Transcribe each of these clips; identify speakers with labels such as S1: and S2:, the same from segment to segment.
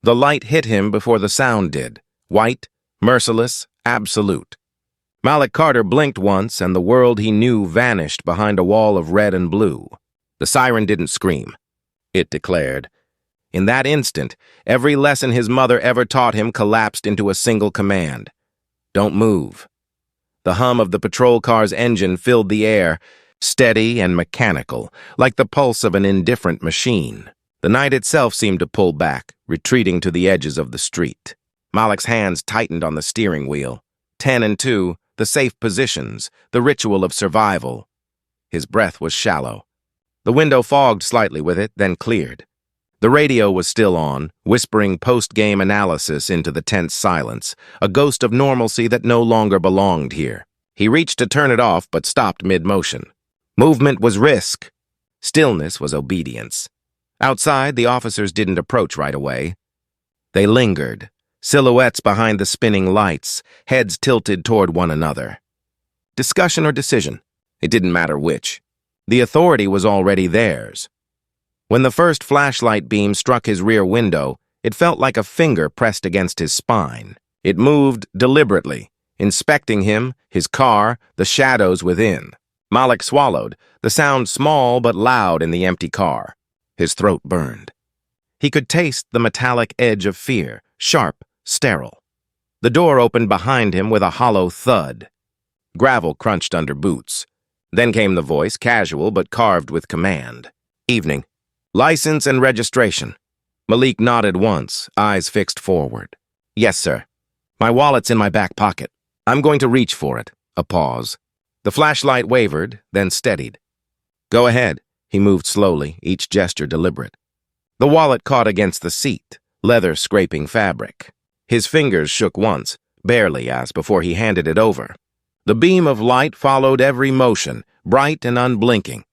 S1: The light hit him before the sound did. White, merciless, absolute. Malik Carter blinked once, and the world he knew vanished behind a wall of red and blue. The siren didn't scream. It declared. In that instant, every lesson his mother ever taught him collapsed into a single command. Don't move. The hum of the patrol car's engine filled the air, steady and mechanical, like the pulse of an indifferent machine. The night itself seemed to pull back, retreating to the edges of the street. Malik's hands tightened on the steering wheel. 10 and 2, the safe positions, the ritual of survival. His breath was shallow. The window fogged slightly with it, then cleared. The radio was still on, whispering post-game analysis into the tense silence, a ghost of normalcy that no longer belonged here. He reached to turn it off, but stopped mid-motion. Movement was risk. Stillness was obedience. Outside, the officers didn't approach right away. They lingered, silhouettes behind the spinning lights, heads tilted toward one another. Discussion or decision? It didn't matter which. The authority was already theirs. When the first flashlight beam struck his rear window, it felt like a finger pressed against his spine. It moved deliberately, inspecting him, his car, the shadows within. Malik swallowed, the sound small but loud in the empty car. His throat burned. He could taste the metallic edge of fear, sharp, sterile. The door opened behind him with a hollow thud. Gravel crunched under boots. Then came the voice, casual but carved with command. Evening. License and registration. Malik nodded once, eyes fixed forward. Yes, sir. My wallet's in my back pocket. I'm going to reach for it. A pause. The flashlight wavered, then steadied. Go ahead. He moved slowly, each gesture deliberate. The wallet caught against the seat, leather scraping fabric. His fingers shook once, barely as before he handed it over. The beam of light followed every motion, bright and unblinking.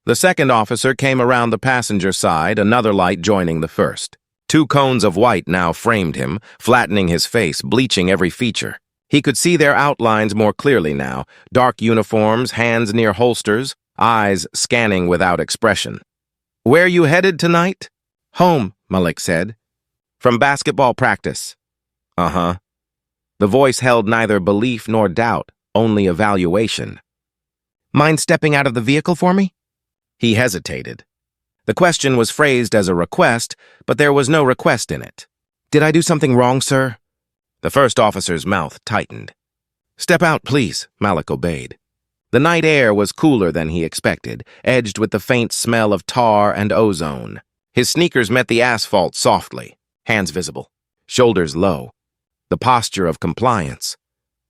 S1: The second officer came around the passenger side, another light joining the first. 2 cones of white now framed him, flattening his face, bleaching every feature. He could see their outlines more clearly now, dark uniforms, hands near holsters, eyes scanning without expression. Where you headed tonight? Home, Malik said. From basketball practice. Uh-huh. The voice held neither belief nor doubt, only evaluation. Mind stepping out of the vehicle for me? He hesitated. The question was phrased as a request, but there was no request in it. Did I do something wrong, sir? The first officer's mouth tightened. Step out, please, Malik obeyed. The night air was cooler than he expected, edged with the faint smell of tar and ozone. His sneakers met the asphalt softly, hands visible, shoulders low. The posture of compliance.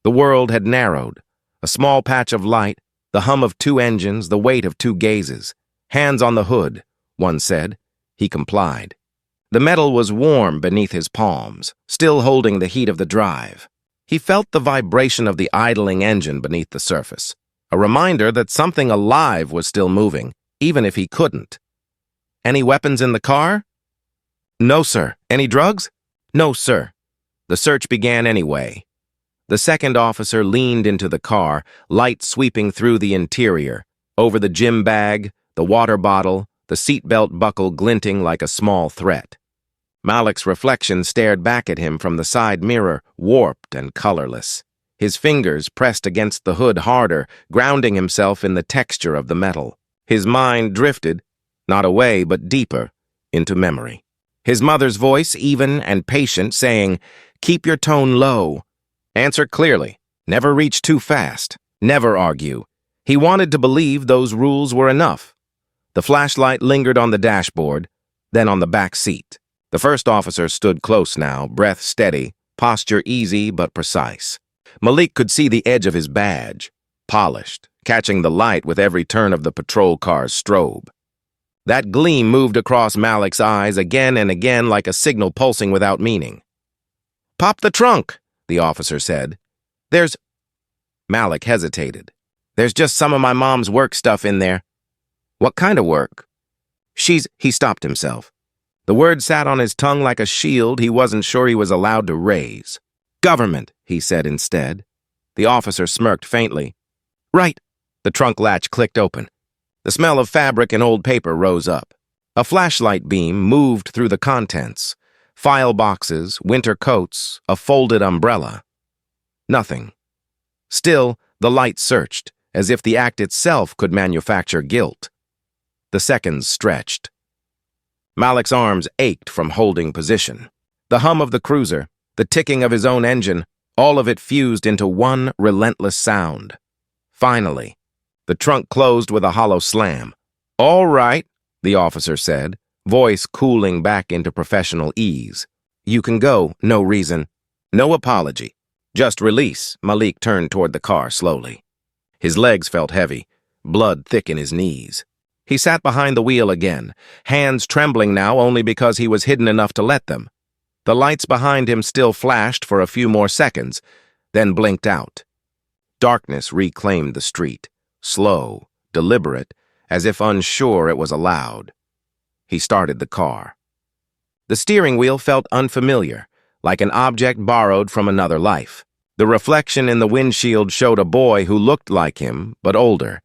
S1: The world had narrowed. A small patch of light, the hum of 2 engines, the weight of 2 gazes. Hands on the hood, one said. He complied. The metal was warm beneath his palms, still holding the heat of the drive. He felt the vibration of the idling engine beneath the surface, a reminder that something alive was still moving, even if he couldn't. Any weapons in the car? No, sir. Any drugs? No, sir. The search began anyway. The second officer leaned into the car, light sweeping through the interior, over the gym bag, the water bottle, the seatbelt buckle glinting like a small threat. Malik's reflection stared back at him from the side mirror, warped and colorless. His fingers pressed against the hood harder, grounding himself in the texture of the metal. His mind drifted, not away but deeper, into memory. His mother's voice, even and patient, saying, "Keep your tone low. Answer clearly. Never reach too fast. Never argue." He wanted to believe those rules were enough. The flashlight lingered on the dashboard, then on the back seat. The first officer stood close now, breath steady, posture easy but precise. Malik could see the edge of his badge, polished, catching the light with every turn of the patrol car's strobe. That gleam moved across Malik's eyes again and again like a signal pulsing without meaning. "Pop the trunk," the officer said. "There's—" Malik hesitated. "There's just some of my mom's work stuff in there." "What kind of work?" He stopped himself. The word sat on his tongue like a shield he wasn't sure he was allowed to raise. "Government," he said instead. The officer smirked faintly. "Right." The trunk latch clicked open. The smell of fabric and old paper rose up. A flashlight beam moved through the contents, File boxes, winter coats, a folded umbrella. Nothing. Still, the light searched, as if the act itself could manufacture guilt. The seconds stretched. Malik's arms ached from holding position. The hum of the cruiser, the ticking of his own engine, all of it fused into one relentless sound. Finally, the trunk closed with a hollow slam. "All right," the officer said, voice cooling back into professional ease. "You can go, no reason. No apology. Just release." Malik turned toward the car slowly. His legs felt heavy, blood thick in his knees. He sat behind the wheel again, hands trembling now only because he was hidden enough to let them. The lights behind him still flashed for a few more seconds, then blinked out. Darkness reclaimed the street, slow, deliberate, as if unsure it was allowed. He started the car. The steering wheel felt unfamiliar, like an object borrowed from another life. The reflection in the windshield showed a boy who looked like him, but older.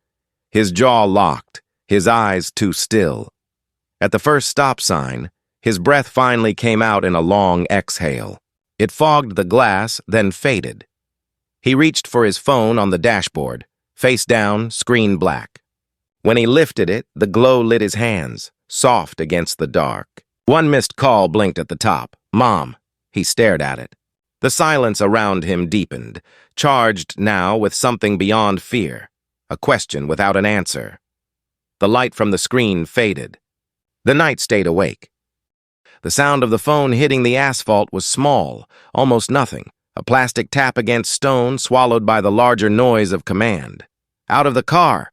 S1: His jaw locked, his eyes too still. At the first stop sign, his breath finally came out in a long exhale. It fogged the glass, then faded. He reached for his phone on the dashboard, face down, screen black. When he lifted it, the glow lit his hands, soft against the dark. One missed call blinked at the top. "Mom." He stared at it. The silence around him deepened, charged now with something beyond fear, a question without an answer. The light from the screen faded. The night stayed awake. The sound of the phone hitting the asphalt was small, almost nothing, a plastic tap against stone swallowed by the larger noise of command. "Out of the car!"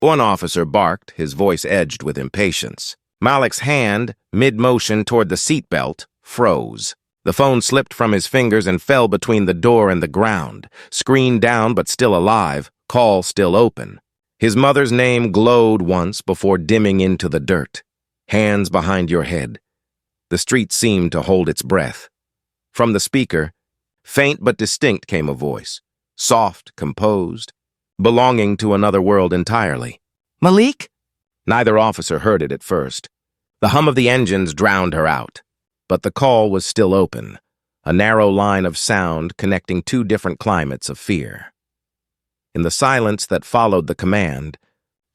S1: One officer barked, his voice edged with impatience. Malik's hand, mid-motion toward the seatbelt, froze. The phone slipped from his fingers and fell between the door and the ground, screen down but still alive, call still open. His mother's name glowed once before dimming into the dirt. "Hands behind your head." The street seemed to hold its breath. From the speaker, faint but distinct came a voice, soft, composed, belonging to another world entirely. "Malik?" Neither officer heard it at first. The hum of the engines drowned her out. But the call was still open, a narrow line of sound connecting two different climates of fear. In the silence that followed the command,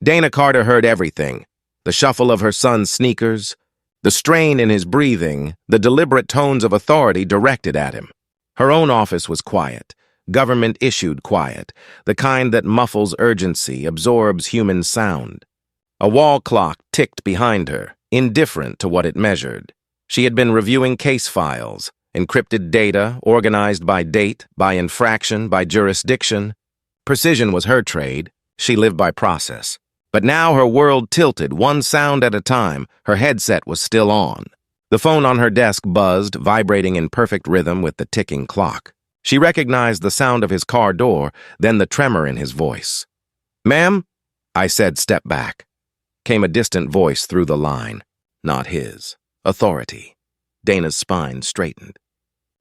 S1: Dana Carter heard everything: the shuffle of her son's sneakers, the strain in his breathing, the deliberate tones of authority directed at him. Her own office was quiet, government-issued quiet, the kind that muffles urgency, absorbs human sound. A wall clock ticked behind her, indifferent to what it measured. She had been reviewing case files, encrypted data, organized by date, by infraction, by jurisdiction. Precision was her trade. She lived by process. But now her world tilted, one sound at a time. Her headset was still on. The phone on her desk buzzed, vibrating in perfect rhythm with the ticking clock. She recognized the sound of his car door, then the tremor in his voice. "Ma'am?" I said, "Step back." Came a distant voice through the line. Not his. Authority. Dana's spine straightened.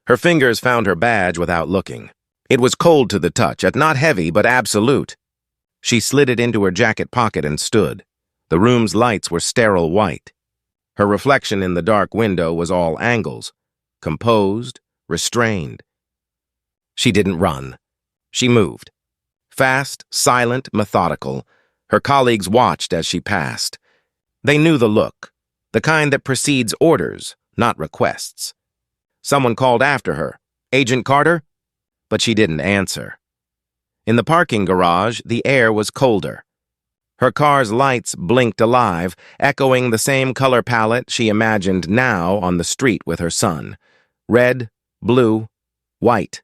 S1: Her fingers found her badge without looking. It was cold to the touch, yet not heavy, but absolute. She slid it into her jacket pocket and stood. The room's lights were sterile white. Her reflection in the dark window was all angles, composed, restrained. She didn't run. She moved. Fast, silent, methodical. Her colleagues watched as she passed. They knew the look. The kind that precedes orders, not requests. Someone called after her, "Agent Carter?" But she didn't answer. In the parking garage, the air was colder. Her car's lights blinked alive, echoing the same color palette she imagined now on the street with her son. Red, blue, white.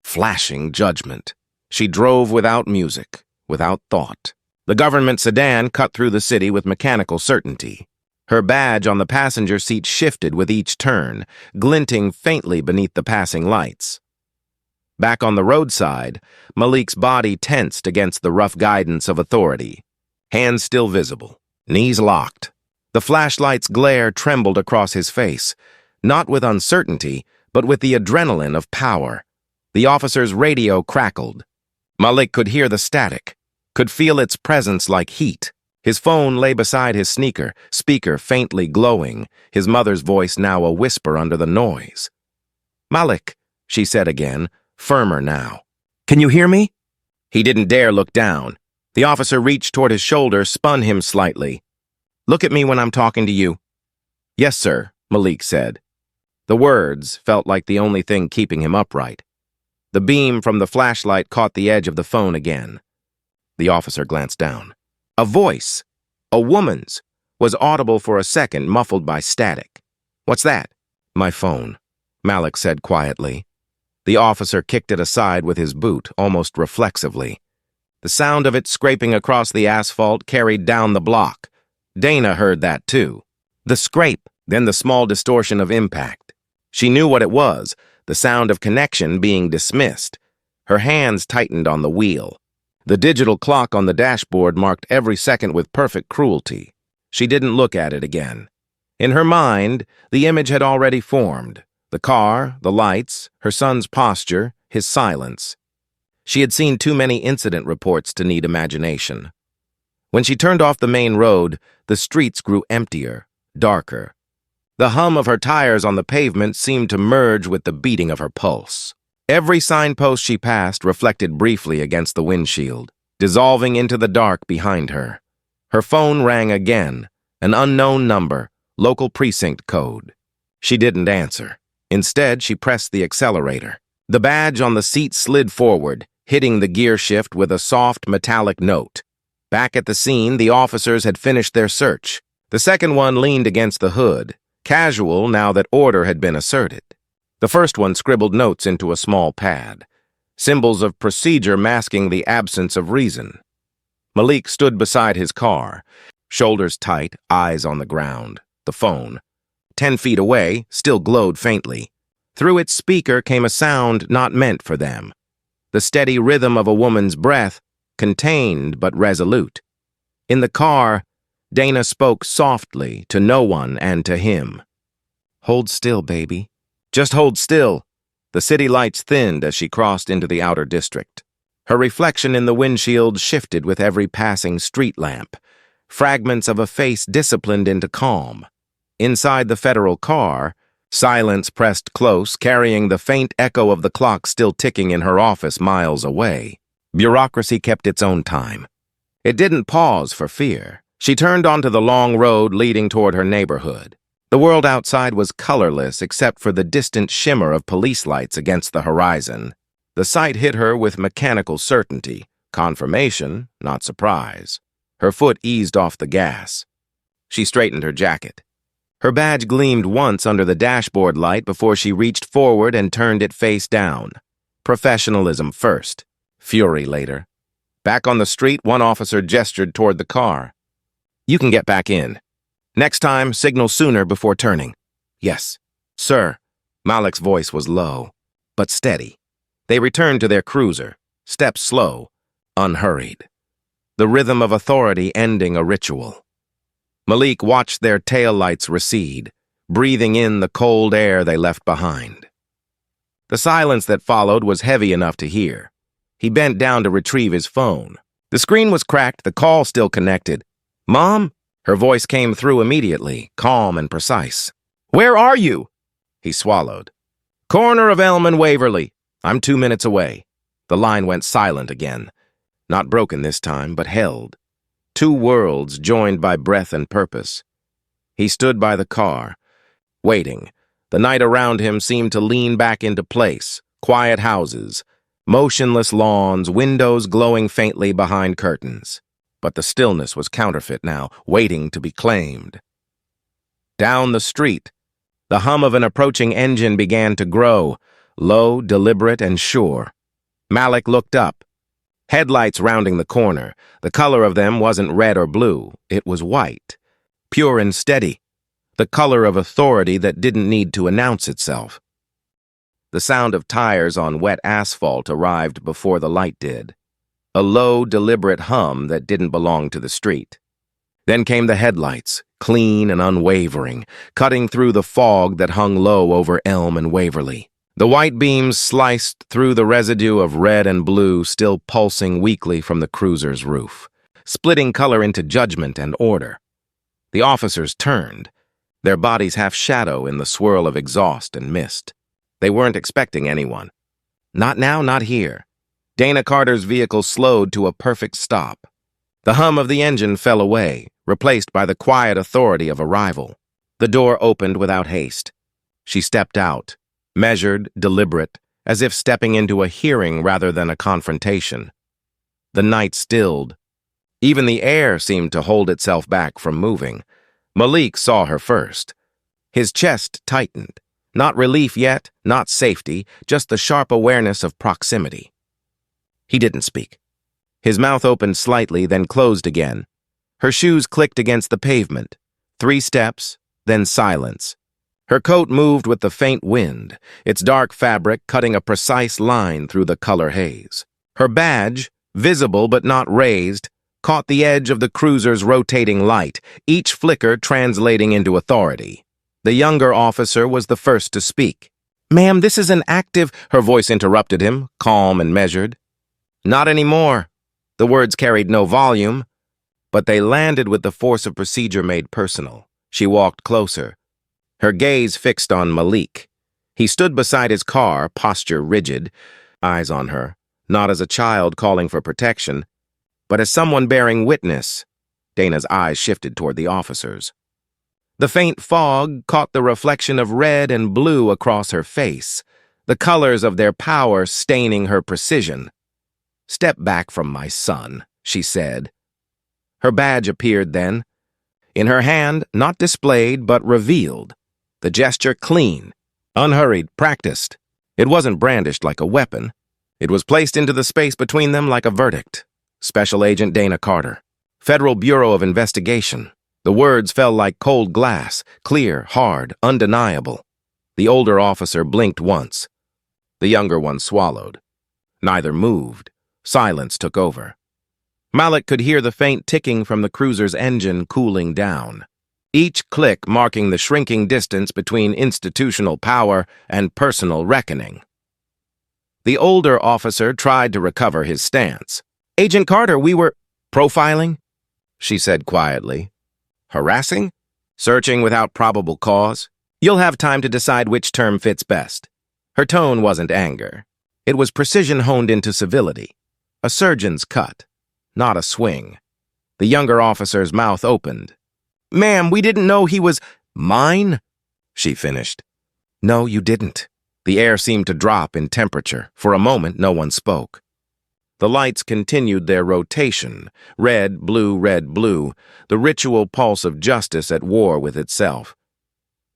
S1: Flashing judgment. She drove without music, without thought. The government sedan cut through the city with mechanical certainty. Her badge on the passenger seat shifted with each turn, glinting faintly beneath the passing lights. Back on the roadside, Malik's body tensed against the rough guidance of authority. Hands still visible, knees locked. The flashlight's glare trembled across his face, not with uncertainty, but with the adrenaline of power. The officer's radio crackled. Malik could hear the static, could feel its presence like heat. His phone lay beside his speaker faintly glowing, his mother's voice now a whisper under the noise. "Malik," she said again, firmer now. "Can you hear me?" He didn't dare look down. The officer reached toward his shoulder, spun him slightly. "Look at me when I'm talking to you." "Yes, sir," Malik said. The words felt like the only thing keeping him upright. The beam from the flashlight caught the edge of the phone again. The officer glanced down. A voice, a woman's, was audible for a second, muffled by static. "What's that?" "My phone," Malik said quietly. The officer kicked it aside with his boot, almost reflexively. The sound of it scraping across the asphalt carried down the block. Dana heard that too. The scrape, then the small distortion of impact. She knew what it was, the sound of connection being dismissed. Her hands tightened on the wheel. The digital clock on the dashboard marked every second with perfect cruelty. She didn't look at it again. In her mind, the image had already formed. The car, the lights, her son's posture, his silence. She had seen too many incident reports to need imagination. When she turned off the main road, the streets grew emptier, darker. The hum of her tires on the pavement seemed to merge with the beating of her pulse. Every signpost she passed reflected briefly against the windshield, dissolving into the dark behind her. Her phone rang again, an unknown number, local precinct code. She didn't answer. Instead, she pressed the accelerator. The badge on the seat slid forward, hitting the gear shift with a soft, metallic note. Back at the scene, the officers had finished their search. The second one leaned against the hood, casual now that order had been asserted. The first one scribbled notes into a small pad, symbols of procedure masking the absence of reason. Malik stood beside his car, shoulders tight, eyes on the ground. The phone, 10 feet away, still glowed faintly. Through its speaker came a sound not meant for them. The steady rhythm of a woman's breath, contained but resolute. In the car, Dana spoke softly to no one and to him. "Hold still, baby. Just hold still." The city lights thinned as she crossed into the outer district. Her reflection in the windshield shifted with every passing street lamp, fragments of a face disciplined into calm. Inside the federal car, silence pressed close, carrying the faint echo of the clock still ticking in her office miles away. Bureaucracy kept its own time. It didn't pause for fear. She turned onto the long road leading toward her neighborhood. The world outside was colorless except for the distant shimmer of police lights against the horizon. The sight hit her with mechanical certainty, confirmation, not surprise. Her foot eased off the gas. She straightened her jacket. Her badge gleamed once under the dashboard light before she reached forward and turned it face down. Professionalism first, fury later. Back on the street, one officer gestured toward the car. "You can get back in. Next time, signal sooner before turning." "Yes, sir." Malik's voice was low, but steady. They returned to their cruiser, steps slow, unhurried. The rhythm of authority ending a ritual. Malik watched their taillights recede, breathing in the cold air they left behind. The silence that followed was heavy enough to hear. He bent down to retrieve his phone. The screen was cracked, the call still connected. "Mom?" Her voice came through immediately, calm and precise. "Where are you?" He swallowed. "Corner of Elm and Waverly. I'm 2 minutes away." The line went silent again. Not broken this time, but held. Two worlds joined by breath and purpose. He stood by the car, waiting. The night around him seemed to lean back into place. Quiet houses, motionless lawns, windows glowing faintly behind curtains. But the stillness was counterfeit now, waiting to be claimed. Down the street, the hum of an approaching engine began to grow, low, deliberate, and sure. Malik looked up. Headlights rounding the corner. The color of them wasn't red or blue. It was white, pure and steady, the color of authority that didn't need to announce itself. The sound of tires on wet asphalt arrived before the light did. A low, deliberate hum that didn't belong to the street. Then came the headlights, clean and unwavering, cutting through the fog that hung low over Elm and Waverly. The white beams sliced through the residue of red and blue still pulsing weakly from the cruiser's roof. splitting color into judgment and order. The officers turned, their bodies half shadow in the swirl of exhaust and mist. They weren't expecting anyone. Not now, not here. Dana Carter's vehicle slowed to a perfect stop. The hum of the engine fell away, replaced by the quiet authority of arrival. The door opened without haste. She stepped out, measured, deliberate, as if stepping into a hearing rather than a confrontation. The night stilled. Even the air seemed to hold itself back from moving. Malik saw her first. His chest tightened. Not relief yet, not safety, just the sharp awareness of proximity. He didn't speak. His mouth opened slightly, then closed again. Her shoes clicked against the pavement. 3 steps, then silence. Her coat moved with the faint wind, its dark fabric cutting a precise line through the color haze. Her badge, visible but not raised, caught the edge of the cruiser's rotating light, each flicker translating into authority. The younger officer was the first to speak. "Ma'am, this is an active—" Her voice interrupted him, calm and measured. "Not anymore." The words carried no volume, but they landed with the force of procedure made personal. She walked closer, her gaze fixed on Malik. He stood beside his car, posture rigid, eyes on her, not as a child calling for protection, but as someone bearing witness. Dana's eyes shifted toward the officers. The faint fog caught the reflection of red and blue across her face, the colors of their power staining her precision. "Step back from my son," she said. Her badge appeared then. In her hand, not displayed, but revealed. The gesture clean, unhurried, practiced. It wasn't brandished like a weapon. It was placed into the space between them like a verdict. Special Agent Dana Carter. Federal Bureau of Investigation. The words fell like cold glass, clear, hard, undeniable. The older officer blinked once. The younger one swallowed. Neither moved. Silence took over. Malik could hear the faint ticking from the cruiser's engine cooling down, each click marking the shrinking distance between institutional power and personal reckoning. The older officer tried to recover his stance. "Agent Carter, we were profiling," she said quietly. "Harassing? Searching without probable cause? You'll have time to decide which term fits best." Her tone wasn't anger. It was precision honed into civility. A surgeon's cut, not a swing. The younger officer's mouth opened. "Ma'am, we didn't know he was—" "Mine?" she finished. "No, you didn't." The air seemed to drop in temperature. For a moment, no one spoke. The lights continued their rotation, red, blue, the ritual pulse of justice at war with itself.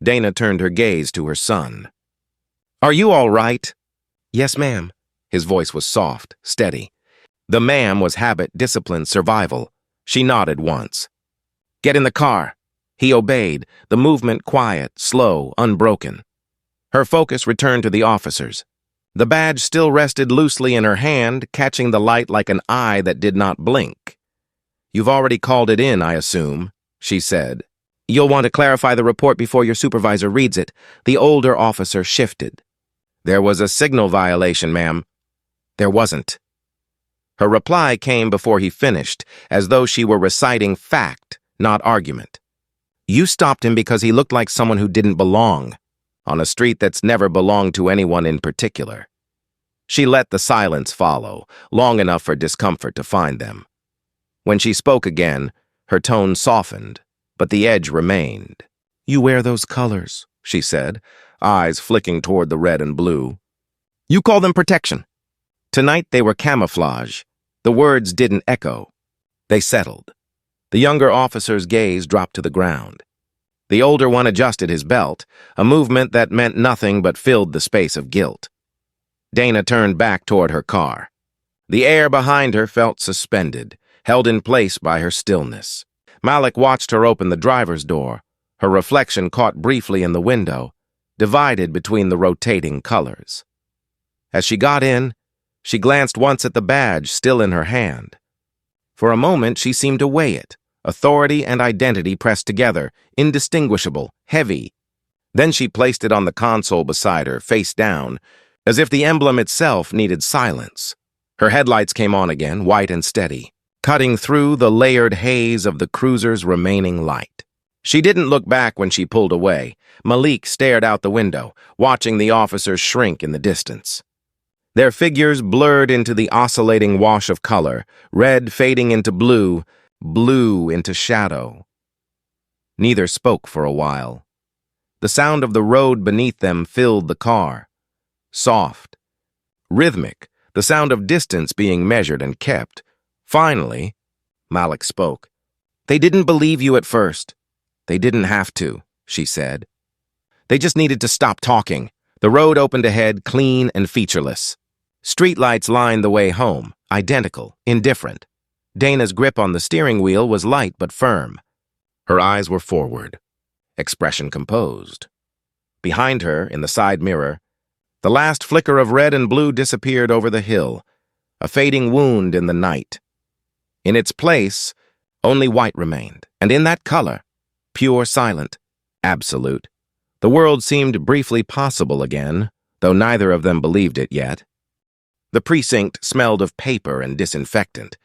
S1: Dana turned her gaze to her son. "Are you all right?" "Yes, ma'am." His voice was soft, steady. The ma'am was habit, discipline, survival. She nodded once. "Get in the car." He obeyed, the movement quiet, slow, unbroken. Her focus returned to the officers. The badge still rested loosely in her hand, catching the light like an eye that did not blink. "You've already called it in, I assume," she said. "You'll want to clarify the report before your supervisor reads it." The older officer shifted. "There was a signal violation, ma'am." "There wasn't." Her reply came before he finished, as though she were reciting fact, not argument. "You stopped him because he looked like someone who didn't belong, on a street that's never belonged to anyone in particular." She let the silence follow, long enough for discomfort to find them. When she spoke again, her tone softened, but the edge remained. "You wear those colors," she said, eyes flicking toward the red and blue. "You call them protection." Tonight they were camouflage. The words didn't echo. They settled. The younger officer's gaze dropped to the ground. The older one adjusted his belt, a movement that meant nothing but filled the space of guilt. Dana turned back toward her car. The air behind her felt suspended, held in place by her stillness. Malik watched her open the driver's door, her reflection caught briefly in the window, divided between the rotating colors. As she got in, she glanced once at the badge still in her hand. For a moment, she seemed to weigh it, authority and identity pressed together, indistinguishable, heavy. Then she placed it on the console beside her, face down, as if the emblem itself needed silence. Her headlights came on again, white and steady. cutting through the layered haze of the cruiser's remaining light. She didn't look back when she pulled away. Malik stared out the window, watching the officers shrink in the distance. Their figures blurred into the oscillating wash of color, red fading into blue, blue into shadow. Neither spoke for a while. The sound of the road beneath them filled the car. Soft, rhythmic, the sound of distance being measured and kept. Finally, Malik spoke. "They didn't believe you at first. They didn't have to," she said. They just needed to stop talking. The road opened ahead, clean and featureless. Streetlights lined the way home, identical, indifferent. Dana's grip on the steering wheel was light but firm. Her eyes were forward, expression composed. Behind her, in the side mirror, the last flicker of red and blue disappeared over the hill, a fading wound in the night. In its place, only white remained, and in that color, pure, silent, absolute. The world seemed briefly possible again, though neither of them believed it yet. The precinct smelled of paper and disinfectant,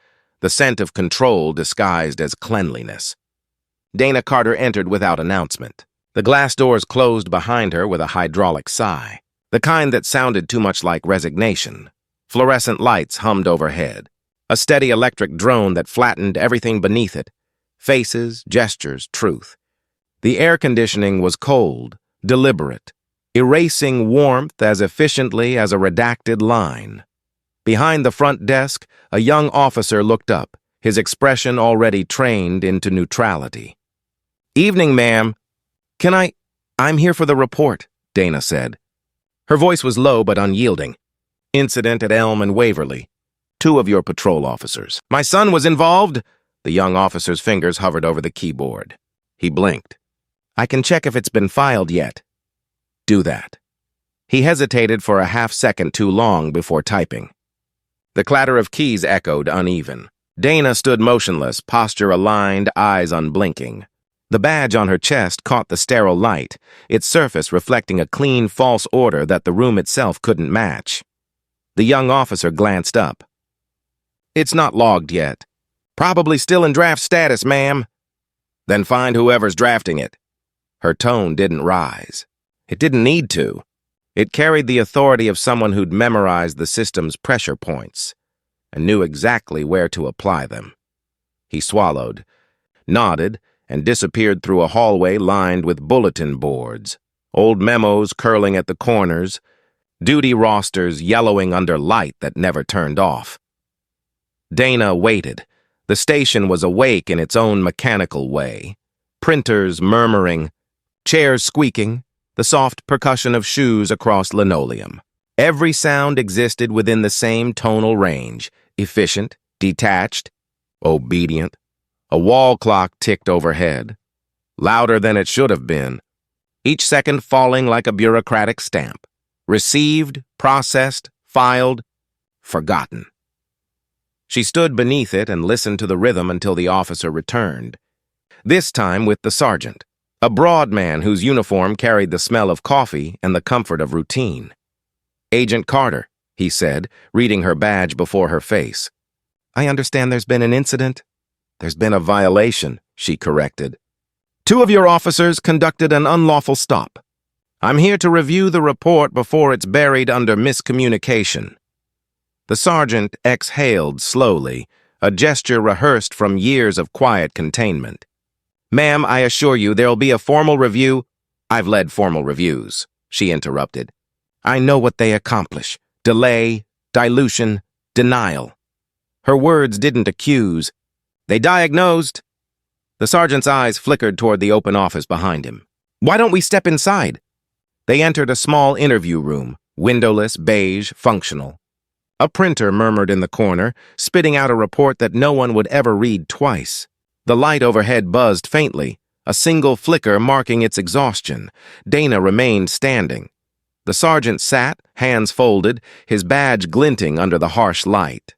S1: the scent of control disguised as cleanliness. Dana Carter entered without announcement. The glass doors closed behind her with a hydraulic sigh, the kind that sounded too much like resignation. Fluorescent lights hummed overhead, a steady electric drone that flattened everything beneath it, faces, gestures, truth. The air conditioning was cold, deliberate, erasing warmth as efficiently as a redacted line. Behind the front desk, a young officer looked up, his expression already trained into neutrality. "Evening, ma'am. I'm here for the report," Dana said. Her voice was low but unyielding. "Incident at Elm and Waverly. 2 of your patrol officers. My son was involved." The young officer's fingers hovered over the keyboard. He blinked. "I can check if it's been filed yet." "Do that." He hesitated for a half-second too long before typing. The clatter of keys echoed uneven. Dana stood motionless, posture aligned, eyes unblinking. The badge on her chest caught the sterile light, its surface reflecting a clean, false order that the room itself couldn't match. The young officer glanced up. "It's not logged yet. Probably still in draft status, ma'am." "Then find whoever's drafting it." Her tone didn't rise. It didn't need to. It carried the authority of someone who'd memorized the system's pressure points and knew exactly where to apply them. He swallowed, nodded, and disappeared through a hallway lined with bulletin boards, old memos curling at the corners, duty rosters yellowing under light that never turned off. Dana waited. The station was awake in its own mechanical way. Printers murmuring, chairs squeaking, the soft percussion of shoes across linoleum. Every sound existed within the same tonal range, efficient, detached, obedient. A wall clock ticked overhead, louder than it should have been, each second falling like a bureaucratic stamp. Received, processed, filed, forgotten. She stood beneath it and listened to the rhythm until the officer returned, this time with the sergeant, a broad man whose uniform carried the smell of coffee and the comfort of routine. "Agent Carter," he said, reading her badge before her face. "I understand there's been an incident." "There's been a violation," she corrected. "2 of your officers conducted an unlawful stop. I'm here to review the report before it's buried under miscommunication." The sergeant exhaled slowly, a gesture rehearsed from years of quiet containment. "Ma'am, I assure you there'll be a formal review." "I've led formal reviews," she interrupted. "I know what they accomplish. Delay, dilution, denial." Her words didn't accuse. They diagnosed. The sergeant's eyes flickered toward the open office behind him. "Why don't we step inside?" They entered a small interview room, windowless, beige, functional. A printer murmured in the corner, spitting out a report that no one would ever read twice. The light overhead buzzed faintly, a single flicker marking its exhaustion. Dana remained standing. The sergeant sat, hands folded, his badge glinting under the harsh light.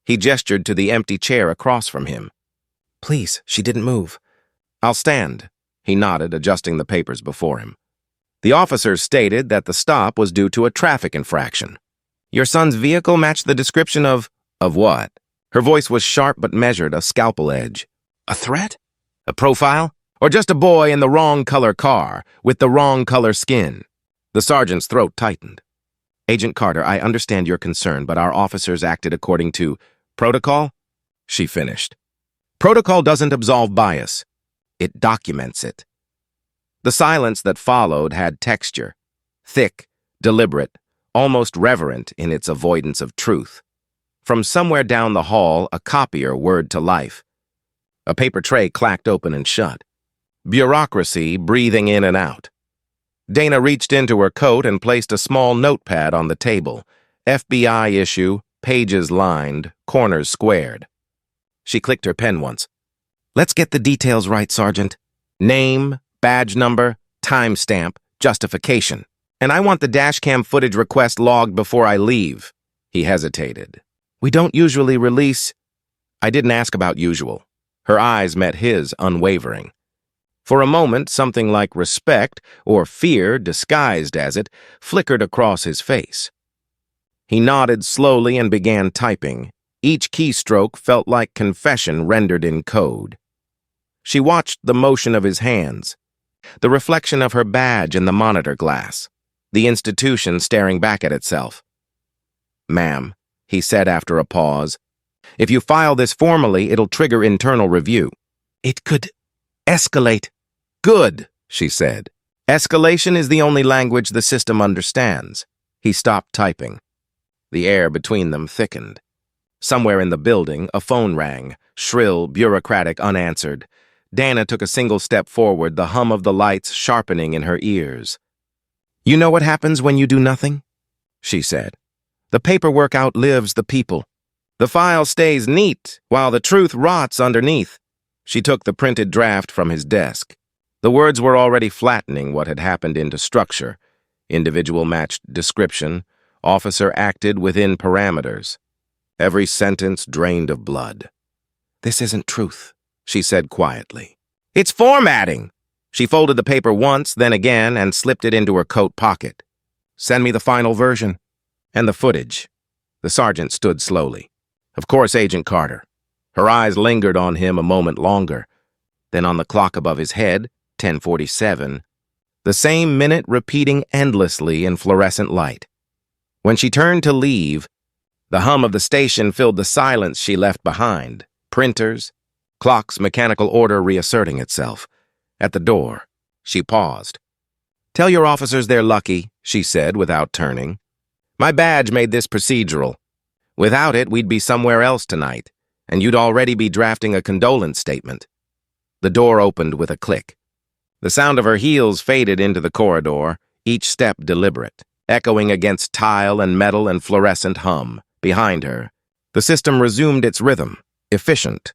S1: He gestured to the empty chair across from him. "Please," she didn't move. "I'll stand," he nodded, adjusting the papers before him. The officers stated that the stop was due to a traffic infraction. "Your son's vehicle matched the description of..." "Of what?" Her voice was sharp but measured, a scalpel edge. A threat? A profile? Or just a boy in the wrong color car, with the wrong color skin? The sergeant's throat tightened. Agent Carter, I understand your concern, but our officers acted according to protocol? She finished. Protocol doesn't absolve bias. It documents it. The silence that followed had texture. Thick, deliberate, almost reverent in its avoidance of truth. From somewhere down the hall, a copier whirred to life. A paper tray clacked open and shut. Bureaucracy breathing in and out. Dana reached into her coat and placed a small notepad on the table. FBI issue, pages lined, corners squared. She clicked her pen once. Let's get the details right, Sergeant. Name, badge number, timestamp, justification. And I want the dashcam footage request logged before I leave. He hesitated. We don't usually release... I didn't ask about usual. Her eyes met his, unwavering. For a moment, something like respect, or fear disguised as it, flickered across his face. He nodded slowly and began typing. Each keystroke felt like confession rendered in code. She watched the motion of his hands, the reflection of her badge in the monitor glass, the institution staring back at itself. Ma'am, he said after a pause, if you file this formally, it'll trigger internal review. It could escalate. Good, she said. Escalation is the only language the system understands. He stopped typing. The air between them thickened. Somewhere in the building, a phone rang, shrill, bureaucratic, unanswered. Dana took a single step forward, the hum of the lights sharpening in her ears. You know what happens when you do nothing? She said. The paperwork outlives the people. The file stays neat, while the truth rots underneath. She took the printed draft from his desk. The words were already flattening what had happened into structure. Individual matched description. Officer acted within parameters. Every sentence drained of blood. This isn't truth, she said quietly. It's formatting! She folded the paper once, then again, and slipped it into her coat pocket. Send me the final version. And the footage. The sergeant stood slowly. Of course, Agent Carter. Her eyes lingered on him a moment longer. Then on the clock above his head, 10:47, the same minute repeating endlessly in fluorescent light. When she turned to leave, the hum of the station filled the silence she left behind. Printers, clock's mechanical order reasserting itself. At the door, she paused. Tell your officers they're lucky, she said without turning. My badge made this procedural. Without it, we'd be somewhere else tonight, and you'd already be drafting a condolence statement. The door opened with a click. The sound of her heels faded into the corridor, each step deliberate, echoing against tile and metal and fluorescent hum. Behind her, the system resumed its rhythm, efficient,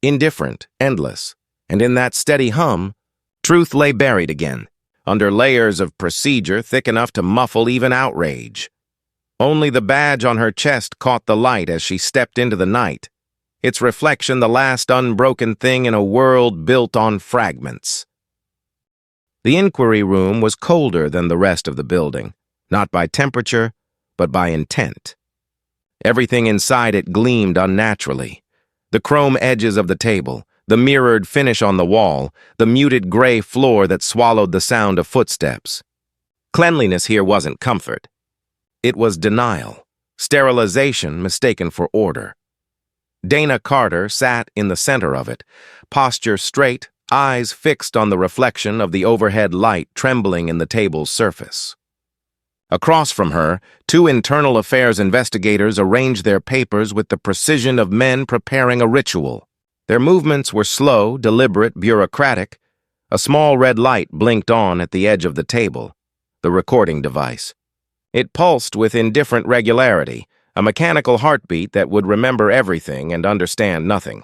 S1: indifferent, endless, and in that steady hum, truth lay buried again, under layers of procedure thick enough to muffle even outrage. Only the badge on her chest caught the light as she stepped into the night, its reflection the last unbroken thing in a world built on fragments. The inquiry room was colder than the rest of the building, not by temperature, but by intent. Everything inside it gleamed unnaturally. The chrome edges of the table, the mirrored finish on the wall, the muted gray floor that swallowed the sound of footsteps. Cleanliness here wasn't comfort. It was denial, sterilization mistaken for order. Dana Carter sat in the center of it, posture straight, eyes fixed on the reflection of the overhead light trembling in the table's surface. Across from her, two internal affairs investigators arranged their papers with the precision of men preparing a ritual. Their movements were slow, deliberate, bureaucratic. A small red light blinked on at the edge of the table, the recording device. It pulsed with indifferent regularity, a mechanical heartbeat that would remember everything and understand nothing.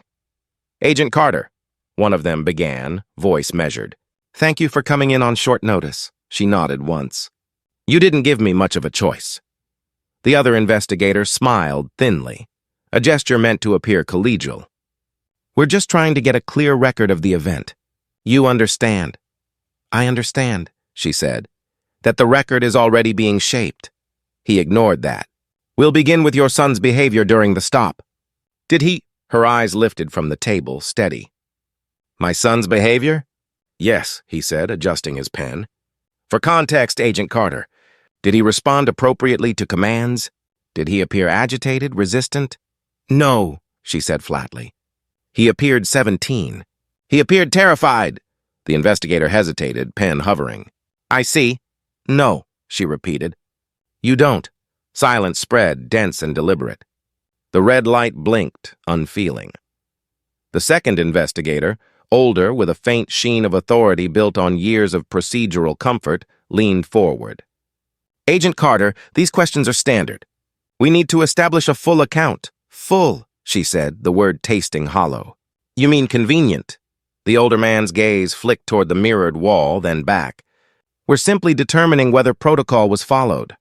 S1: Agent Carter, one of them began, voice measured. Thank you for coming in on short notice. She nodded once. You didn't give me much of a choice. The other investigator smiled thinly, a gesture meant to appear collegial. We're just trying to get a clear record of the event. You understand. I understand, she said, that the record is already being shaped. He ignored that. We'll begin with your son's behavior during the stop. Did he? Her eyes lifted from the table, steady. My son's behavior? Yes, he said, adjusting his pen. For context, Agent Carter, did he respond appropriately to commands? Did he appear agitated, resistant? No, she said flatly. He appeared 17. He appeared terrified. The investigator hesitated, pen hovering. I see. No, she repeated. You don't. Silence spread, dense and deliberate. The red light blinked, unfeeling. The second investigator, older with a faint sheen of authority built on years of procedural comfort, leaned forward. Agent Carter, these questions are standard. We need to establish a full account. Full, she said, the word tasting hollow. You mean convenient? The older man's gaze flicked toward the mirrored wall, then back. We're simply determining whether protocol was followed.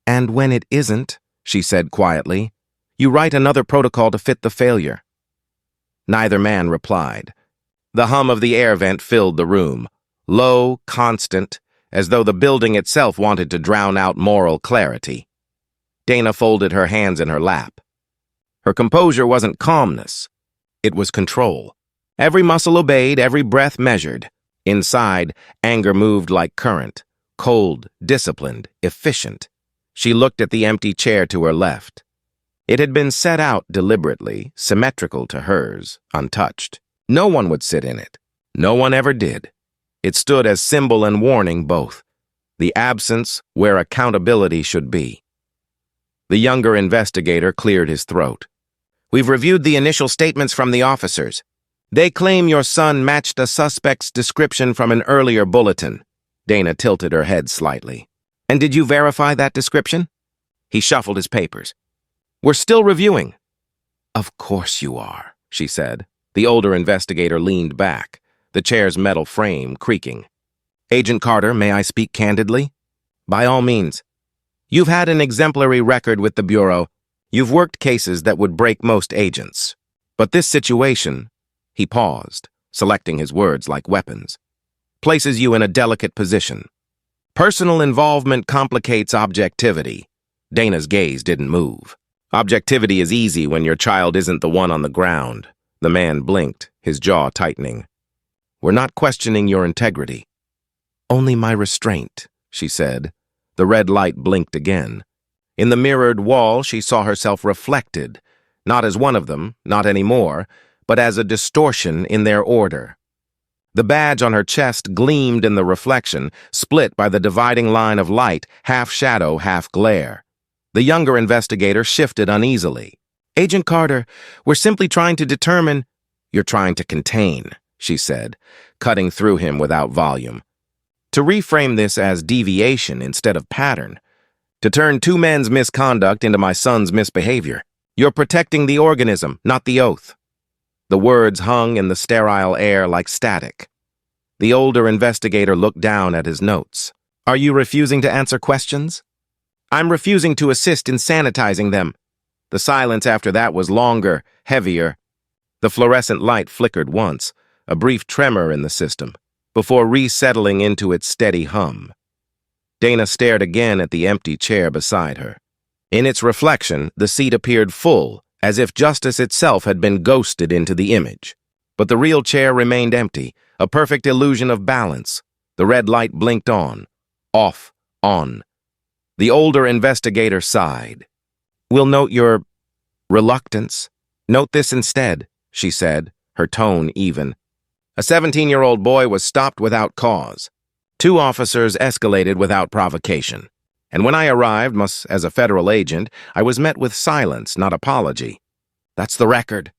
S1: And when it isn't, she said quietly, you write another protocol to fit the failure. Neither man replied. The hum of the air vent filled the room, low, constant, as though the building itself wanted to drown out moral clarity. Dana folded her hands in her lap. Her composure wasn't calmness. It was control. Every muscle obeyed, every breath measured. Inside, anger moved like current, cold, disciplined, efficient. She looked at the empty chair to her left. It had been set out deliberately, symmetrical to hers, untouched. No one would sit in it. No one ever did. It stood as symbol and warning both. The absence where accountability should be. The younger investigator cleared his throat. We've reviewed the initial statements from the officers. They claim your son matched a suspect's description from an earlier bulletin. Dana tilted her head slightly. And did you verify that description? He shuffled his papers. We're still reviewing. Of course you are, she said. The older investigator leaned back, the chair's metal frame creaking. Agent Carter, may I speak candidly? By all means. You've had an exemplary record with the Bureau. You've worked cases that would break most agents. But this situation, he paused, selecting his words like weapons, places you in a delicate position. Personal involvement complicates objectivity. Dana's gaze didn't move. Objectivity is easy when your child isn't the one on the ground. The man blinked, his jaw tightening. We're not questioning your integrity. Only my restraint, she said. The red light blinked again. In the mirrored wall, she saw herself reflected, not as one of them, not anymore, but as a distortion in their order. The badge on her chest gleamed in the reflection, split by the dividing line of light, half shadow, half glare. The younger investigator shifted uneasily. Agent Carter, we're simply trying to determine— You're trying to contain, she said, cutting through him without volume. To reframe this as deviation instead of pattern. To turn two men's misconduct into my son's misbehavior. You're protecting the organism, not the oath. The words hung in the sterile air like static. The older investigator looked down at his notes. Are you refusing to answer questions? I'm refusing to assist in sanitizing them. The silence after that was longer, heavier. The fluorescent light flickered once, a brief tremor in the system, before resettling into its steady hum. Dana stared again at the empty chair beside her. In its reflection, the seat appeared full, as if justice itself had been ghosted into the image. But the real chair remained empty, a perfect illusion of balance. The red light blinked on, off, on. The older investigator sighed. We'll note your reluctance. Note this instead, she said, her tone even. A 17-year-old boy was stopped without cause. 2 officers escalated without provocation. And when I arrived, as a federal agent, I was met with silence, not apology. That's the record.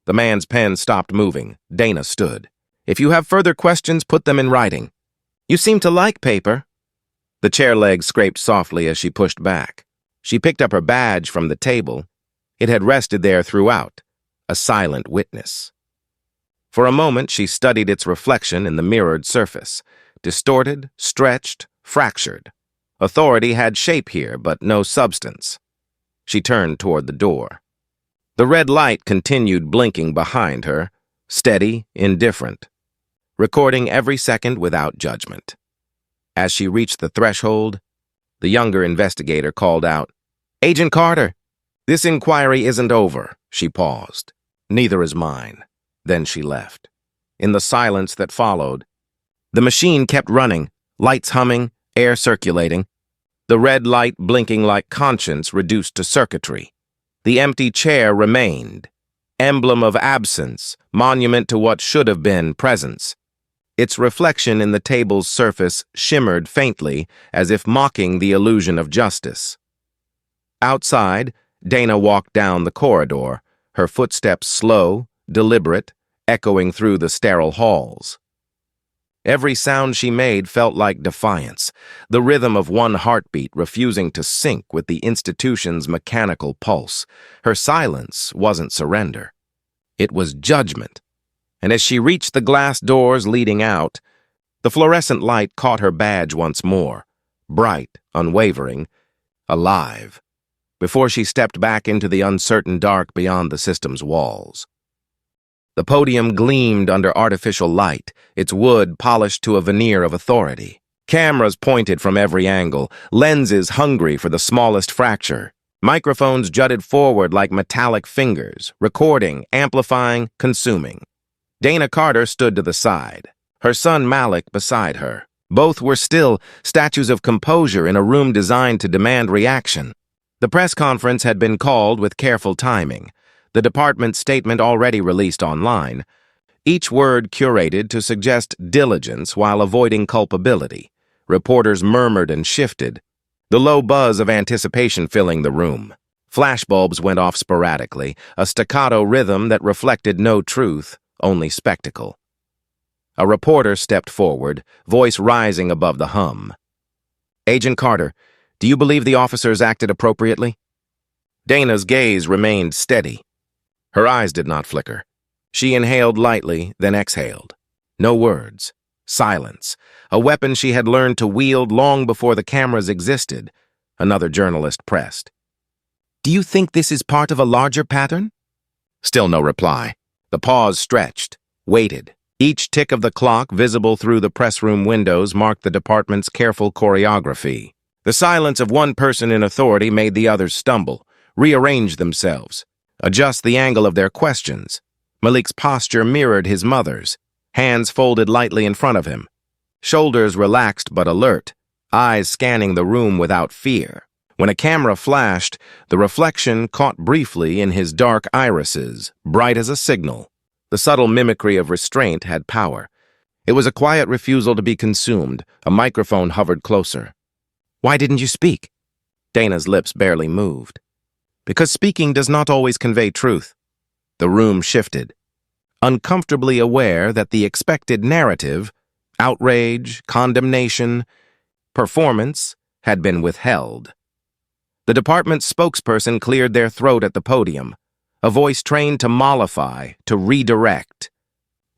S1: The man's pen stopped moving. Dana stood. If you have further questions, put them in writing. You seem to like paper. The chair leg scraped softly as she pushed back. She picked up her badge from the table. It had rested there throughout, a silent witness. For a moment, she studied its reflection in the mirrored surface, distorted, stretched, fractured. Authority had shape here, but no substance. She turned toward the door. The red light continued blinking behind her, steady, indifferent, recording every second without judgment. As she reached the threshold, the younger investigator called out, Agent Carter, This inquiry isn't over, she paused. Neither is mine. Then she left. In the silence that followed, the machine kept running, lights humming, air circulating, the red light blinking like conscience reduced to circuitry. The empty chair remained, emblem of absence, monument to what should have been presence. Its reflection in the table's surface shimmered faintly, as if mocking the illusion of justice. Outside, Dana walked down the corridor, her footsteps slow, deliberate, echoing through the sterile halls. Every sound she made felt like defiance, the rhythm of one heartbeat refusing to sync with the institution's mechanical pulse. Her silence wasn't surrender. It was judgment. And as she reached the glass doors leading out, the fluorescent light caught her badge once more, bright, unwavering, alive, before she stepped back into the uncertain dark beyond the system's walls. The podium gleamed under artificial light, its wood polished to a veneer of authority. Cameras pointed from every angle, lenses hungry for the smallest fracture. Microphones jutted forward like metallic fingers, recording, amplifying, consuming. Dana Carter stood to the side, her son Malik beside her. Both were still, statues of composure in a room designed to demand reaction. The press conference had been called with careful timing, the department's statement already released online, each word curated to suggest diligence while avoiding culpability. Reporters murmured and shifted, the low buzz of anticipation filling the room. Flashbulbs went off sporadically, a staccato rhythm that reflected no truth, only spectacle. A reporter stepped forward, voice rising above the hum. "Agent Carter, do you believe the officers acted appropriately?" Dana's gaze remained steady. Her eyes did not flicker. She inhaled lightly, then exhaled. No words. Silence. A weapon she had learned to wield long before the cameras existed. Another journalist pressed. "Do you think this is part of a larger pattern?" Still no reply. The pause stretched, waited. Each tick of the clock visible through the press room windows marked the department's careful choreography. The silence of one person in authority made the others stumble, rearrange themselves, adjust the angle of their questions. Malik's posture mirrored his mother's, hands folded lightly in front of him, shoulders relaxed but alert, eyes scanning the room without fear. When a camera flashed, the reflection caught briefly in his dark irises, bright as a signal. The subtle mimicry of restraint had power. It was a quiet refusal to be consumed. A microphone hovered closer. "Why didn't you speak?" Dana's lips barely moved. "Because speaking does not always convey truth." The room shifted, uncomfortably aware that the expected narrative, outrage, condemnation, performance, had been withheld. The department's spokesperson cleared their throat at the podium, a voice trained to mollify, to redirect.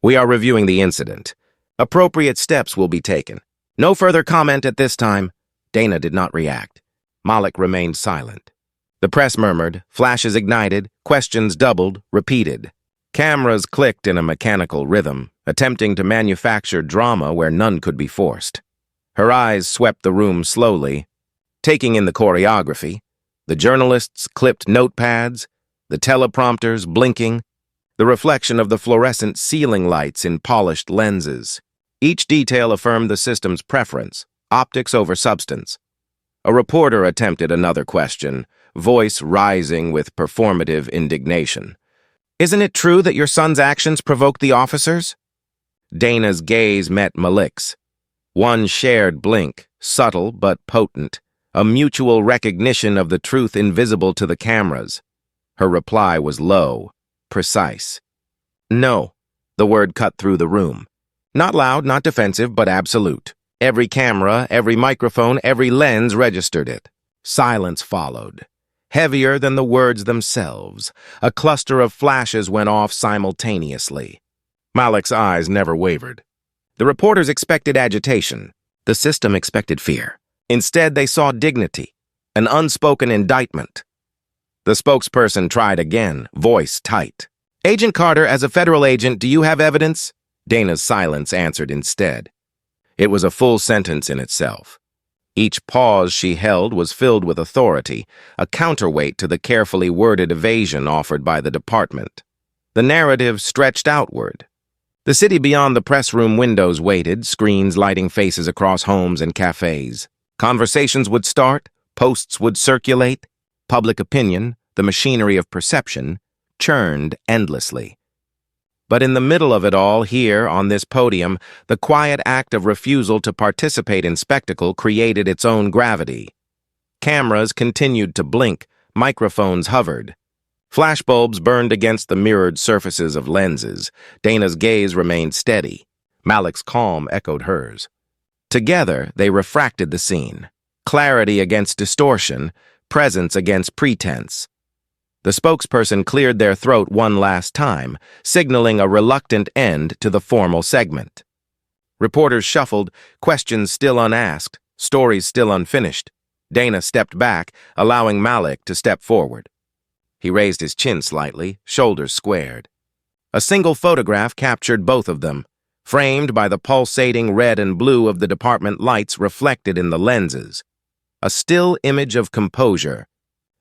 S1: "We are reviewing the incident. Appropriate steps will be taken. No further comment at this time." Dana did not react. Malik remained silent. The press murmured, flashes ignited, questions doubled, repeated. Cameras clicked in a mechanical rhythm, attempting to manufacture drama where none could be forced. Her eyes swept the room slowly, taking in the choreography. The journalists clipped notepads, the teleprompters blinking, the reflection of the fluorescent ceiling lights in polished lenses. Each detail affirmed the system's preference, optics over substance. A reporter attempted another question, voice rising with performative indignation. "Isn't it true that your son's actions provoked the officers?" Dana's gaze met Malik's. One shared blink, subtle but potent, a mutual recognition of the truth invisible to the cameras. Her reply was low, precise. "No," the word cut through the room. Not loud, not defensive, but absolute. Every camera, every microphone, every lens registered it. Silence followed, heavier than the words themselves. A cluster of flashes went off simultaneously. Malik's eyes never wavered. The reporters expected agitation. The system expected fear. Instead, they saw dignity, an unspoken indictment. The spokesperson tried again, voice tight. "Agent Carter, as a federal agent, do you have evidence?" Dana's silence answered instead. It was a full sentence in itself. Each pause she held was filled with authority, a counterweight to the carefully worded evasion offered by the department. The narrative stretched outward. The city beyond the press room windows waited, screens lighting faces across homes and cafes. Conversations would start, posts would circulate. Public opinion, the machinery of perception, churned endlessly. But in the middle of it all, here, on this podium, the quiet act of refusal to participate in spectacle created its own gravity. Cameras continued to blink, microphones hovered. Flashbulbs burned against the mirrored surfaces of lenses. Dana's gaze remained steady. Malik's calm echoed hers. Together, they refracted the scene. Clarity against distortion, presence against pretense. The spokesperson cleared their throat one last time, signaling a reluctant end to the formal segment. Reporters shuffled, questions still unasked, stories still unfinished. Dana stepped back, allowing Malik to step forward. He raised his chin slightly, shoulders squared. A single photograph captured both of them, framed by the pulsating red and blue of the department lights reflected in the lenses. A still image of composure,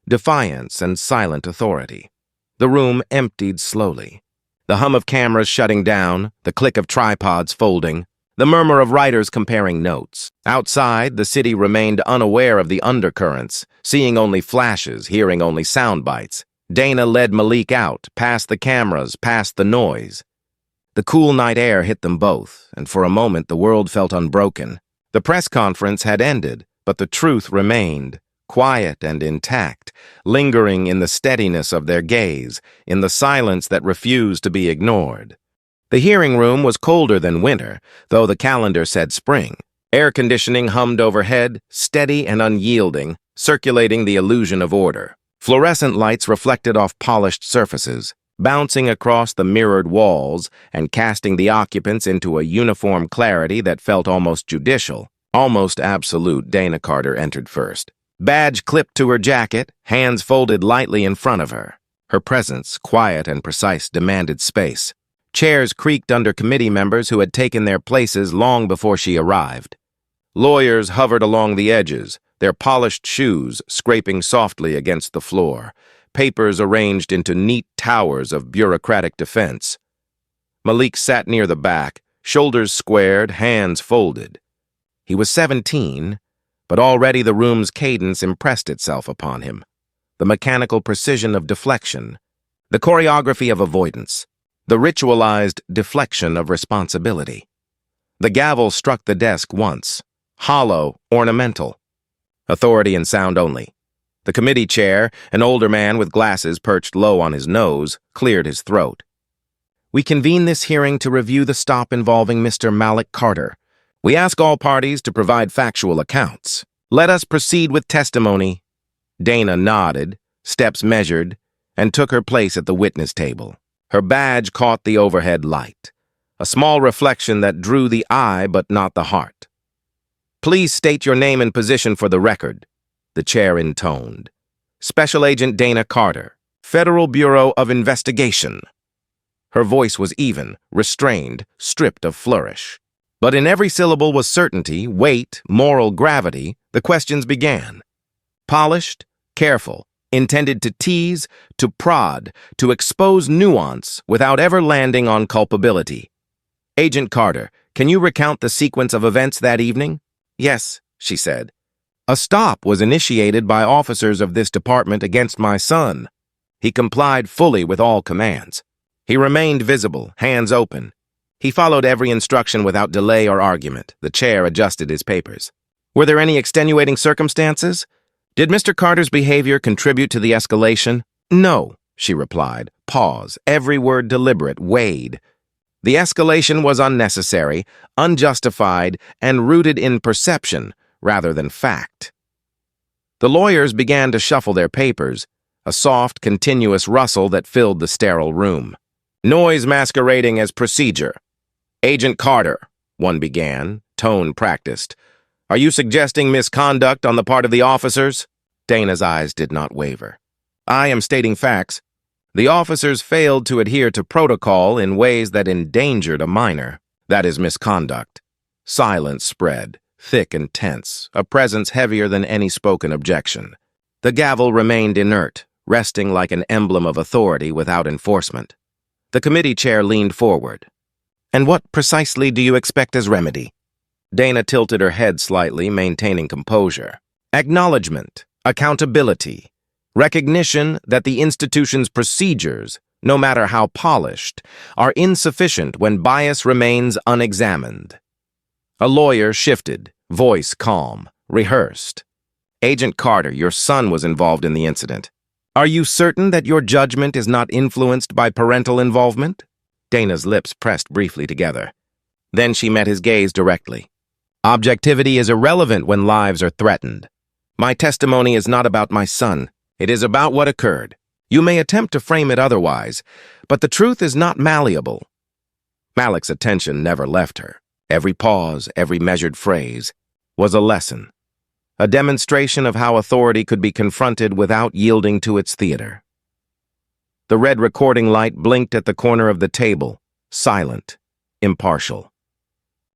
S1: defiance, and silent authority. The room emptied slowly. The hum of cameras shutting down, the click of tripods folding, the murmur of writers comparing notes. Outside, the city remained unaware of the undercurrents, seeing only flashes, hearing only sound bites. Dana led Malik out, past the cameras, past the noise. The cool night air hit them both, and for a moment the world felt unbroken. The press conference had ended, but the truth remained, quiet and intact, lingering in the steadiness of their gaze, in the silence that refused to be ignored. The hearing room was colder than winter, though the calendar said spring. Air conditioning hummed overhead, steady and unyielding, circulating the illusion of order. Fluorescent lights reflected off polished surfaces, bouncing across the mirrored walls and casting the occupants into a uniform clarity that felt almost judicial, almost absolute. Dana Carter entered first. Badge clipped to her jacket, hands folded lightly in front of her. Her presence, quiet and precise, demanded space. Chairs creaked under committee members who had taken their places long before she arrived. Lawyers hovered along the edges, their polished shoes scraping softly against the floor, papers arranged into neat towers of bureaucratic defense. Malik sat near the back, shoulders squared, hands folded. He was 17, but already the room's cadence impressed itself upon him. The mechanical precision of deflection, the choreography of avoidance, the ritualized deflection of responsibility. The gavel struck the desk once, hollow, ornamental. Authority and sound only. The committee chair, an older man with glasses perched low on his nose, cleared his throat. We convene this hearing to review the stop involving Mr. Malik Carter. We ask all parties to provide factual accounts. Let us proceed with testimony. Dana nodded, steps measured, and took her place at the witness table. Her badge caught the overhead light, a small reflection that drew the eye but not the heart. Please state your name and position for the record, the chair intoned. Special Agent Dana Carter, Federal Bureau of Investigation. Her voice was even, restrained, stripped of flourish. But in every syllable was certainty, weight, moral gravity. The questions began. Polished, careful, intended to tease, to prod, to expose nuance without ever landing on culpability. Agent Carter, can you recount the sequence of events that evening? Yes, she said. A stop was initiated by officers of this department against my son. He complied fully with all commands. He remained visible, hands open. He followed every instruction without delay or argument. The chair adjusted his papers. Were there any extenuating circumstances? Did Mr. Carter's behavior contribute to the escalation? No, she replied. Pause, every word deliberate, weighed. The escalation was unnecessary, unjustified, and rooted in perception rather than fact. The lawyers began to shuffle their papers, a soft, continuous rustle that filled the sterile room. Noise masquerading as procedure. Agent Carter, one began, tone practiced. Are you suggesting misconduct on the part of the officers? Dana's eyes did not waver. I am stating facts. The officers failed to adhere to protocol in ways that endangered a minor. That is misconduct. Silence spread, thick and tense, a presence heavier than any spoken objection. The gavel remained inert, resting like an emblem of authority without enforcement. The committee chair leaned forward. "And what precisely do you expect as remedy?" Dana tilted her head slightly, maintaining composure. "Acknowledgement, accountability, recognition that the institution's procedures, no matter how polished, are insufficient when bias remains unexamined." A lawyer shifted, voice calm, rehearsed. "Agent Carter, your son was involved in the incident. Are you certain that your judgment is not influenced by parental involvement?" Dana's lips pressed briefly together. Then she met his gaze directly. "Objectivity is irrelevant when lives are threatened. My testimony is not about my son. It is about what occurred. You may attempt to frame it otherwise, but the truth is not malleable." Malik's attention never left her. Every pause, every measured phrase, was a lesson. A demonstration of how authority could be confronted without yielding to its theater. The red recording light blinked at the corner of the table, silent, impartial.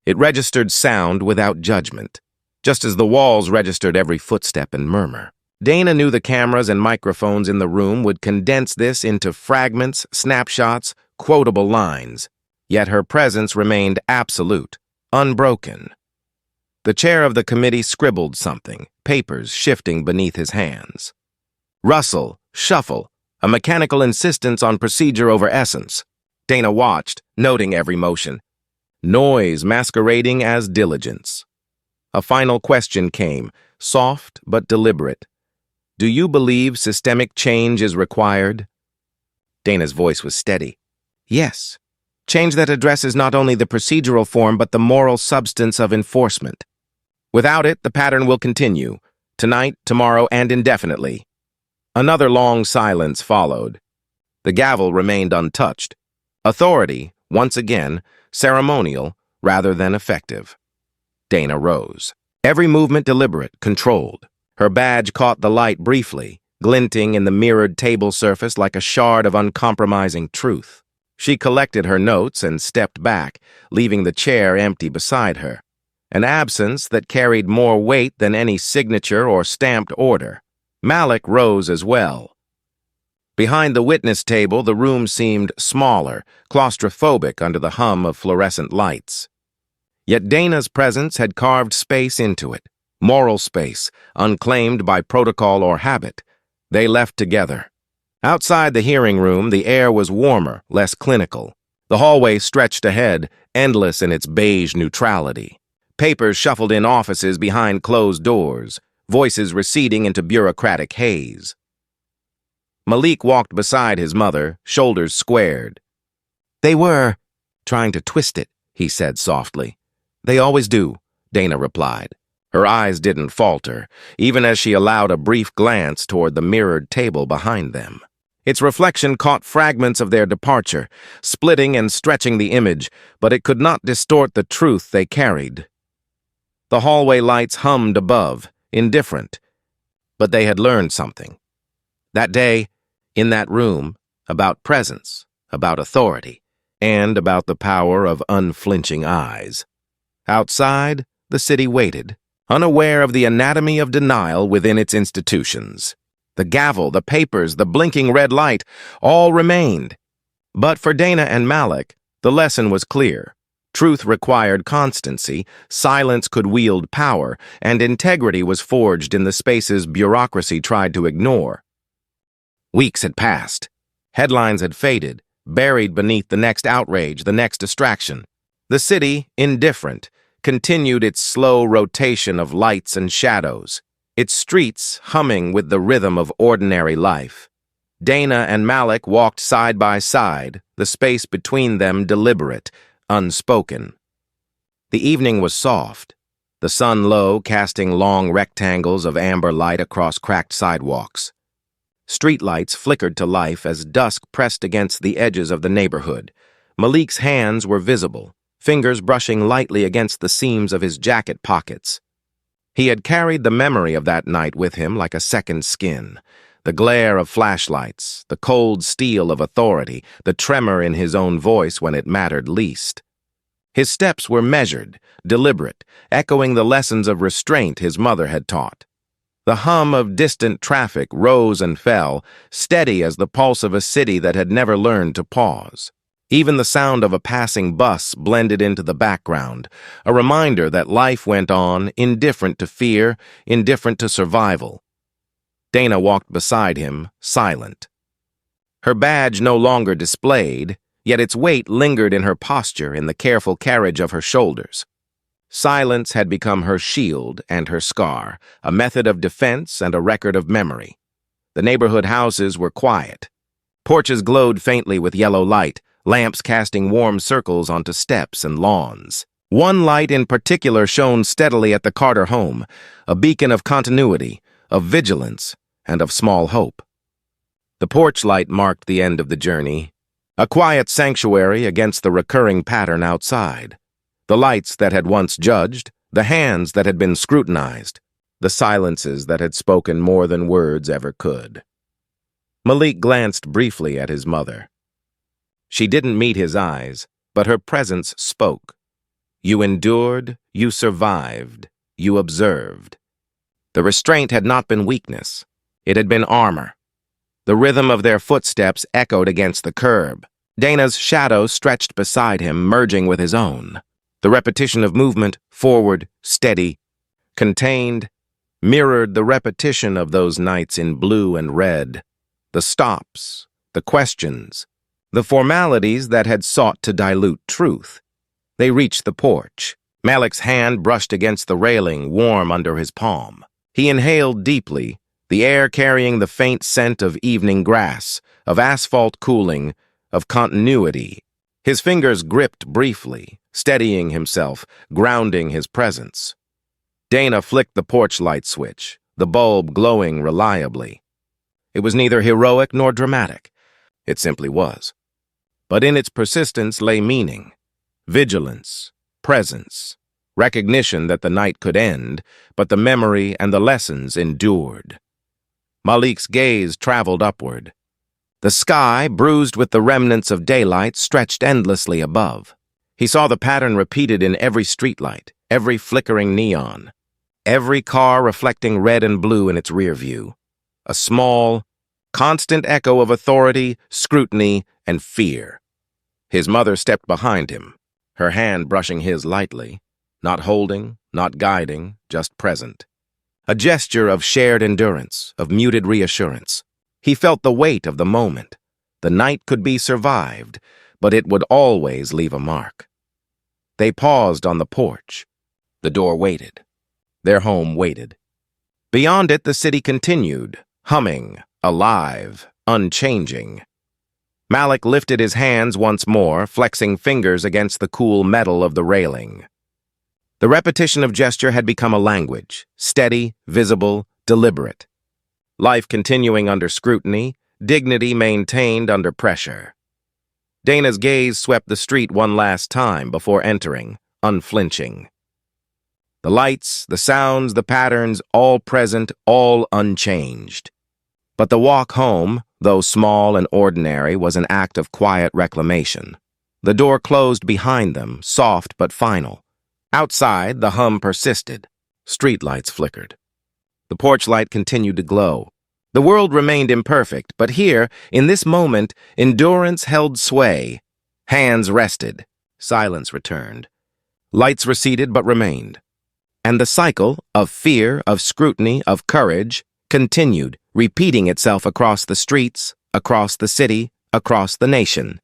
S1: It registered sound without judgment, just as the walls registered every footstep and murmur. Dana knew the cameras and microphones in the room would condense this into fragments, snapshots, quotable lines, yet her presence remained absolute, unbroken. The chair of the committee scribbled something, papers shifting beneath his hands. Rustle, shuffle, a mechanical insistence on procedure over essence. Dana watched, noting every motion. Noise masquerading as diligence. A final question came, soft but deliberate. "Do you believe systemic change is required?" Dana's voice was steady. "Yes. Change that addresses not only the procedural form but the moral substance of enforcement. Without it, the pattern will continue, tonight, tomorrow, and indefinitely." Another long silence followed. The gavel remained untouched. Authority, once again, ceremonial rather than effective. Dana rose. Every movement deliberate, controlled. Her badge caught the light briefly, glinting in the mirrored table surface like a shard of uncompromising truth. She collected her notes and stepped back, leaving the chair empty beside her. An absence that carried more weight than any signature or stamped order. Malik rose as well. Behind the witness table, the room seemed smaller, claustrophobic under the hum of fluorescent lights. Yet Dana's presence had carved space into it, moral space, unclaimed by protocol or habit. They left together. Outside the hearing room, the air was warmer, less clinical. The hallway stretched ahead, endless in its beige neutrality. Papers shuffled in offices behind closed doors, voices receding into bureaucratic haze. Malik walked beside his mother, shoulders squared. "They were trying to twist it," he said softly. "They always do," Dana replied. Her eyes didn't falter, even as she allowed a brief glance toward the mirrored table behind them. Its reflection caught fragments of their departure, splitting and stretching the image, but it could not distort the truth they carried. The hallway lights hummed above, indifferent, but they had learned something. That day, in that room, about presence, about authority, and about the power of unflinching eyes. Outside, the city waited, unaware of the anatomy of denial within its institutions. The gavel, the papers, the blinking red light, all remained. But for Dana and Malik, the lesson was clear. Truth required constancy, silence could wield power, and integrity was forged in the spaces bureaucracy tried to ignore. Weeks had passed. Headlines had faded, buried beneath the next outrage, the next distraction. The city, indifferent, continued its slow rotation of lights and shadows, its streets humming with the rhythm of ordinary life. Dana and Malik walked side by side, the space between them deliberate, unspoken. The evening was soft, the sun low, casting long rectangles of amber light across cracked sidewalks. Streetlights flickered to life as dusk pressed against the edges of the neighborhood. Malik's hands were visible, fingers brushing lightly against the seams of his jacket pockets. He had carried the memory of that night with him like a second skin. The glare of flashlights, the cold steel of authority, the tremor in his own voice when it mattered least. His steps were measured, deliberate, echoing the lessons of restraint his mother had taught. The hum of distant traffic rose and fell, steady as the pulse of a city that had never learned to pause. Even the sound of a passing bus blended into the background, a reminder that life went on, indifferent to fear, indifferent to survival. Dana walked beside him, silent. Her badge no longer displayed, yet its weight lingered in her posture, in the careful carriage of her shoulders. Silence had become her shield and her scar, a method of defense and a record of memory. The neighborhood houses were quiet. Porches glowed faintly with yellow light, lamps casting warm circles onto steps and lawns. One light in particular shone steadily at the Carter home, a beacon of continuity, of vigilance, and of small hope. The porch light marked the end of the journey, a quiet sanctuary against the recurring pattern outside. The lights that had once judged, the hands that had been scrutinized, the silences that had spoken more than words ever could. Malik glanced briefly at his mother. She didn't meet his eyes, but her presence spoke. You endured, you survived, you observed. The restraint had not been weakness. It had been armor. The rhythm of their footsteps echoed against the curb. Dana's shadow stretched beside him, merging with his own. The repetition of movement, forward, steady, contained, mirrored the repetition of those nights in blue and red. The stops, the questions, the formalities that had sought to dilute truth. They reached the porch. Malik's hand brushed against the railing, warm under his palm. He inhaled deeply, the air carrying the faint scent of evening grass, of asphalt cooling, of continuity. His fingers gripped briefly, steadying himself, grounding his presence. Dana flicked the porch light switch, the bulb glowing reliably. It was neither heroic nor dramatic. It simply was. But in its persistence lay meaning, vigilance, presence, recognition that the night could end, but the memory and the lessons endured. Malik's gaze traveled upward. The sky, bruised with the remnants of daylight, stretched endlessly above. He saw the pattern repeated in every streetlight, every flickering neon, every car reflecting red and blue in its rear view. A small, constant echo of authority, scrutiny, and fear. His mother stepped behind him, her hand brushing his lightly, not holding, not guiding, just present. A gesture of shared endurance, of muted reassurance. He felt the weight of the moment. The night could be survived, but it would always leave a mark. They paused on the porch. The door waited. Their home waited. Beyond it, the city continued, humming, alive, unchanging. Malik lifted his hands once more, flexing fingers against the cool metal of the railing. The repetition of gesture had become a language, steady, visible, deliberate. Life continuing under scrutiny, dignity maintained under pressure. Dana's gaze swept the street one last time before entering, unflinching. The lights, the sounds, the patterns, all present, all unchanged. But the walk home, though small and ordinary, was an act of quiet reclamation. The door closed behind them, soft but final. Outside, the hum persisted. Streetlights flickered. The porch light continued to glow. The world remained imperfect, but here, in this moment, endurance held sway. Hands rested. Silence returned. Lights receded but remained. And the cycle of fear, of scrutiny, of courage continued, repeating itself across the streets, across the city, across the nation.